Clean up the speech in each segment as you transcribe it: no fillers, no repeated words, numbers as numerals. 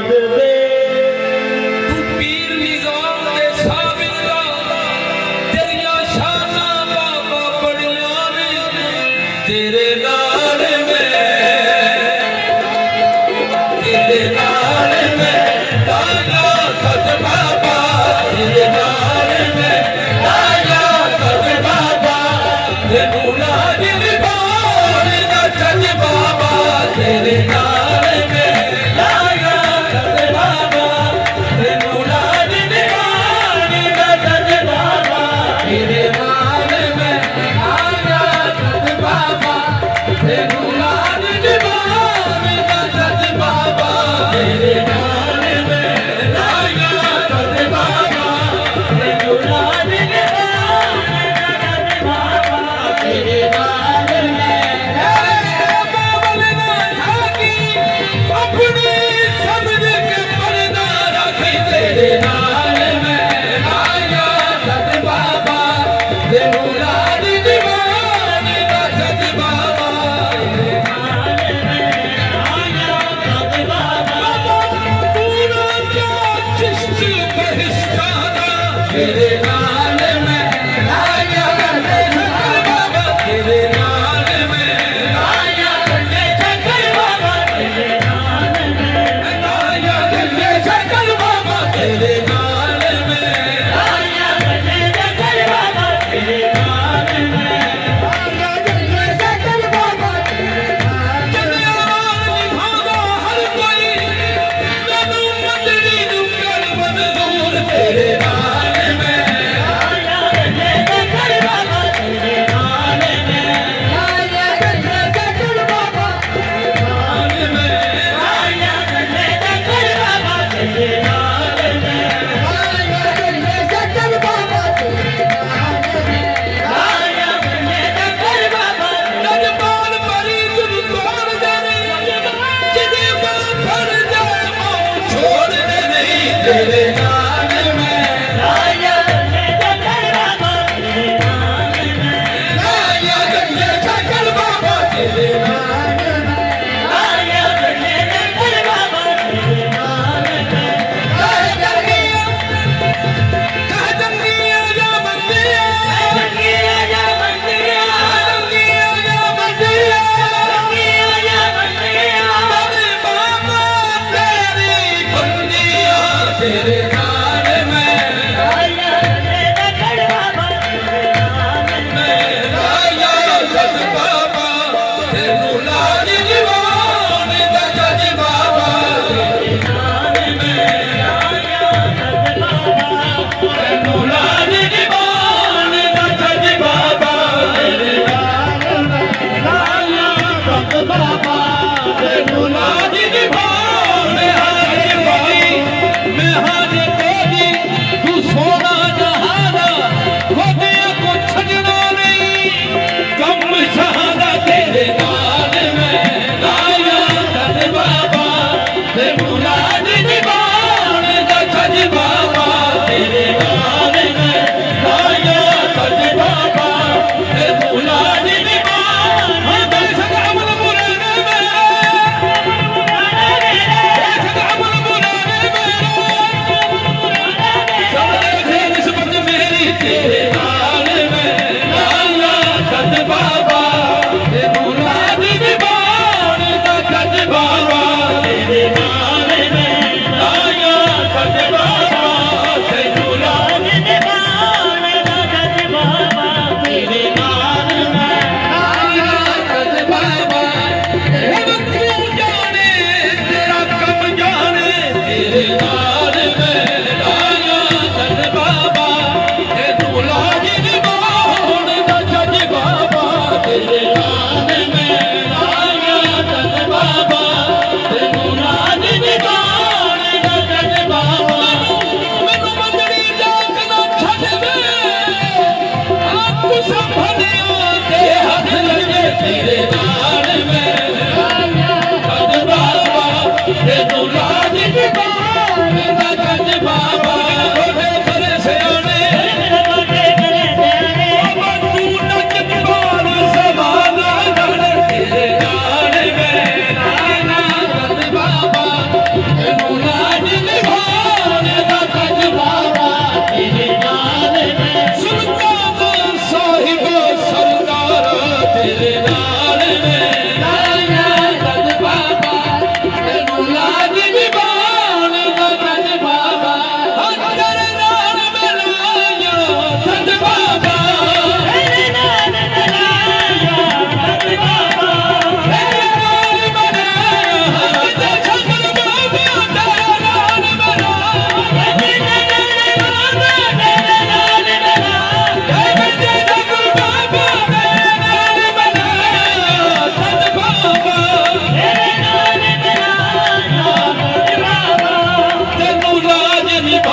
दे तू पीर निजाम दे साबिर दा तेरिया शाना बाबा बड़ियां ने तेरे नाल मैं तेरे नाल मैं लाया सच बाबा तेरे नाल मैं लाया सच बाबा तेनू लाज निभाण दा सच बाबा तेरे नाल मैं लाया सच बाबा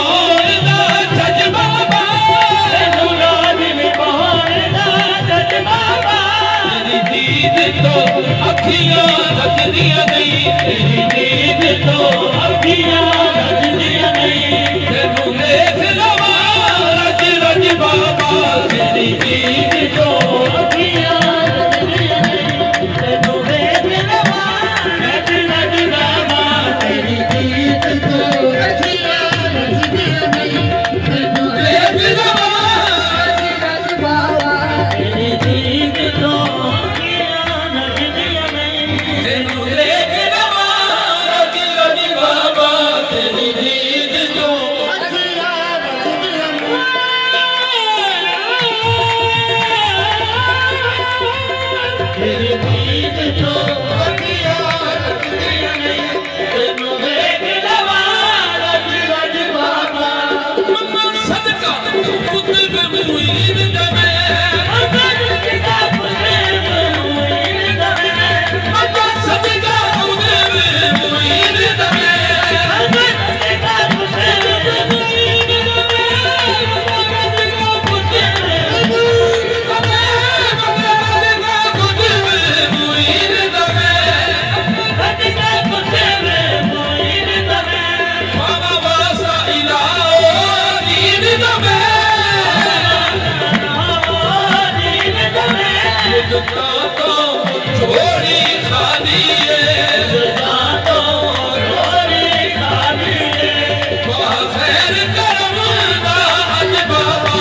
ਨਿਭਾਉਣ ਦਾ ਜਜ਼ਬਾ ਵਾ, ਤੈਨੂੰ ਰਾਜ ਨਿਭਾਉਣ ਦਾ ਜਜ਼ਬਾ ਵਾ। ਤੇਰੀ ਦੀਦ ਤੋਂ ਅੱਖੀਆਂ ਰੱਜਦੀਆਂ ਨਹੀਂ, ਤੇਰੀ ਦੀਦ ਤੋਂ ਅੱਖੀਆਂ ਰੱਜਦੀਆਂ ਨਹੀਂ। ਤੈਨੂੰ ਵੇਖ ਲਵਾਂ ਰੱਜ ਰੱਜ ਬਾਬਾ, ਤੇਰੀ ਦੀਦ ਤੋਂ ਅੱਖੀਆਂ ਰੱਜਦੀਆਂ ਨਹੀਂ। ਤੈਨੂੰ ਵੇਖ ਲਵਾਂ ਰੱਜ ਰੱਜ ਬਾਬਾ, ਤੇਰੀ ਦੀਦ ਤੋਂ ਅੱਖੀਆਂ ਰੱਜਦੀਆਂ ਨਹੀਂ। ਤੈਨੂੰ ਵੇਖ ਲਵਾਂ ਰੱਜ ਰੱਜ ਬਾਬਾ, ਤੇਰੀ ਦੀਦ ਤੋਂ ਅੱਖੀਆਂ ਰੱਜਦੀਆਂ ਨਹੀਂ। ਤੈਨੂੰ ਵੇਖ ਲਵਾਂ ਰੱਜ ਰੱਜ ਬਾਬਾ, ਤੇਰੀ ਦੀਦ ਤੋਂ ਅੱਖੀਆਂ ਰੱਜਦੀਆਂ ਨਹੀਂ। ਤੇਰੀ ਦੀਦ ਤੋਂ ਅੱਖੀਆਂ ਰੱਜਦੀਆਂ ਨਹੀਂ। ਤੈਨੂੰ ਵੇਖ ਲਵਾਂ ਰੱਜ ਰੱਜ ਬਾਬਾ। ਮੰਮਾ ਸਦਕਾ ਕੁਤਬ ਮੁਈਦ ਦਾ ਮੈਂ, ਮੰਮਾ ਸਦਕਾ ਕੁਤਬ ਮੁਈਦ ਦਾ ਮੈਂ, ਮੰਮਾ ਸਦਕਾ ਕੁਤਬ ਮੁਈਦ ਦਾ ਮੈਂ, ਮੰਮਾ ਸਦਕਾ ਕੁਤਬ ਮੁਈਦ ਦਾ ਮੈਂ, ਮੰਮਾ ਸਦਕਾ ਕੁਤਬ ਮੁਈਦ ਦਾ ਮੈਂ, ਮੰਮਾ ਸਦਕਾ ਕੁਤਬ ਮੁਈਦ ਦਾ ਮੈਂ, ਸਦਕਾ ਕੁਤਬ ਮੁਈਦ ਦਾ ਮੈਂ। ਮਾਵਾ ਵਾਸਾ ਇਲਾਓ ਦੀਦ ਦਾ ਮੈਂ, ਗੁਜਰਾਂ ਤੋਂ ਝੋਲੀ ਖਾਦੀ ਏ, ਗੁਜਰਾਂ ਤੋਂ ਝੋਲੀ ਖਾਦੀ ਏ। ਵਾਹ ਖੈਰ ਕਰਮ ਦਾ ਅੱਜ ਬਾਬਾ,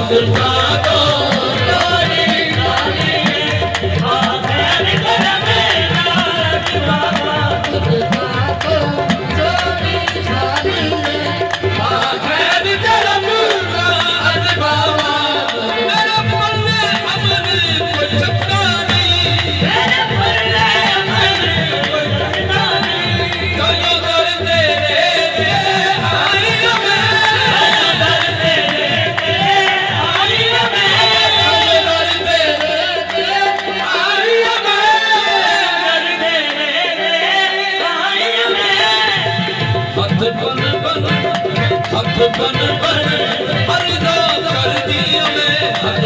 ਗੁਜਰਾਂ ਤੋਂ ਝੋਲੀ ਖਾਦੀ ਏ। ਵਾਹ ਖੈਰ ਕਰਮ ਦਾ ਅੱਜ ਬਾਬਾ, ਗੁਜਰਾਂ ਤੋਂ ਝੋਲੀ ਖਾਦੀ ਏ। ਵਾਹ ਖੈਰ ਕਰਮ ਦਾ ਅੱਜ ਬਾਬਾ, ਮੇਰਾ ਪੱਲੇ ਅਮਨ ਕੋਈ ਛੱਪਦਾ ਨਹੀਂ, ਮੇਰੇ ਪੱਲੇ ਅਮਨ ਕੋਈ ਛੱਪਦਾ ਨਹੀਂ। ਕਈਆਂ ਦਰ ਤੇਰੇ ਤੇ ਆਈ ਮੈਂ, ਕਈਆਂ ਦਰ ਤੇਰੇ ਤੇ ਆਈ ਮੈਂ, ਕਈਆਂ ਦਰ ਤੇਰੇ ਤੇ ਆਈ ਮੈਂ, ਦਰ ਤੇਰੇ ਤੇ ਆਈ ਮੈਂ। ਹੱਥ ਬਨ ਬਨ, ਹੱਥ ਬਨ ਬਨ ਅਰਦਾਸ ਕਰਦੀ ਮੈਂ, ਹੱਥ